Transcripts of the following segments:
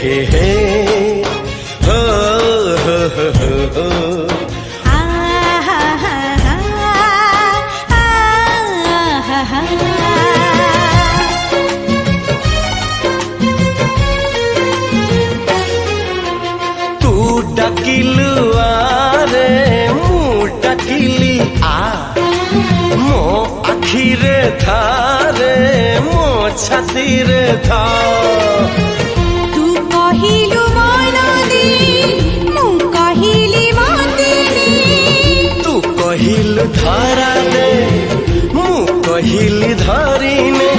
हे हो हो हो हो तू डाकिलु आरे मु डाकिली आ मो आखिरे थारे मो छातीरे था तू कहिलु मनदी मु कहिली मतिनी तू कहिलु धरा दे मु कहिली धरिने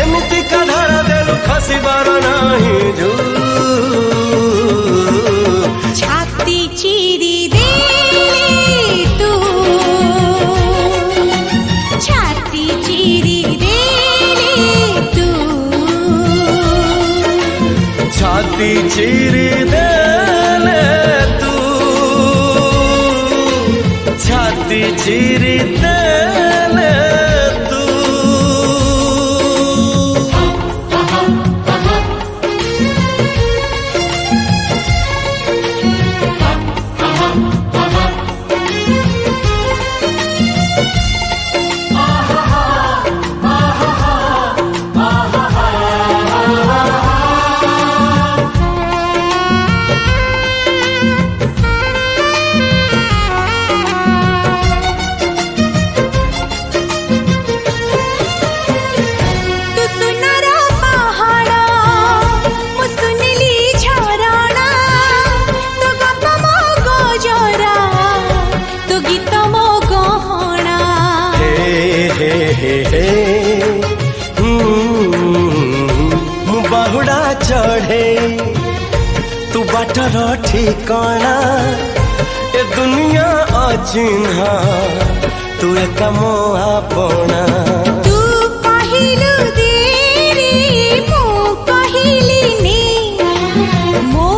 एमती का धरा देलु खसिबार नाही जो छाती चिरी दे तू छाती चिरी दे तू छाती चिरी देले तू छाती चिरी देले तू मु बाहुड़ा चढ़े तू बाटर ठिकाना ए दुनिया अचिन्हा तू एक मो अपना तू कहिलु देरी मु कहिली नी मो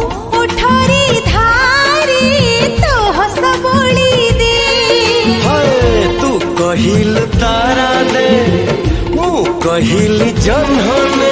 उठरी धारी तो हस बोली दे तू कहिल तारा दे मु कहिली जन्हने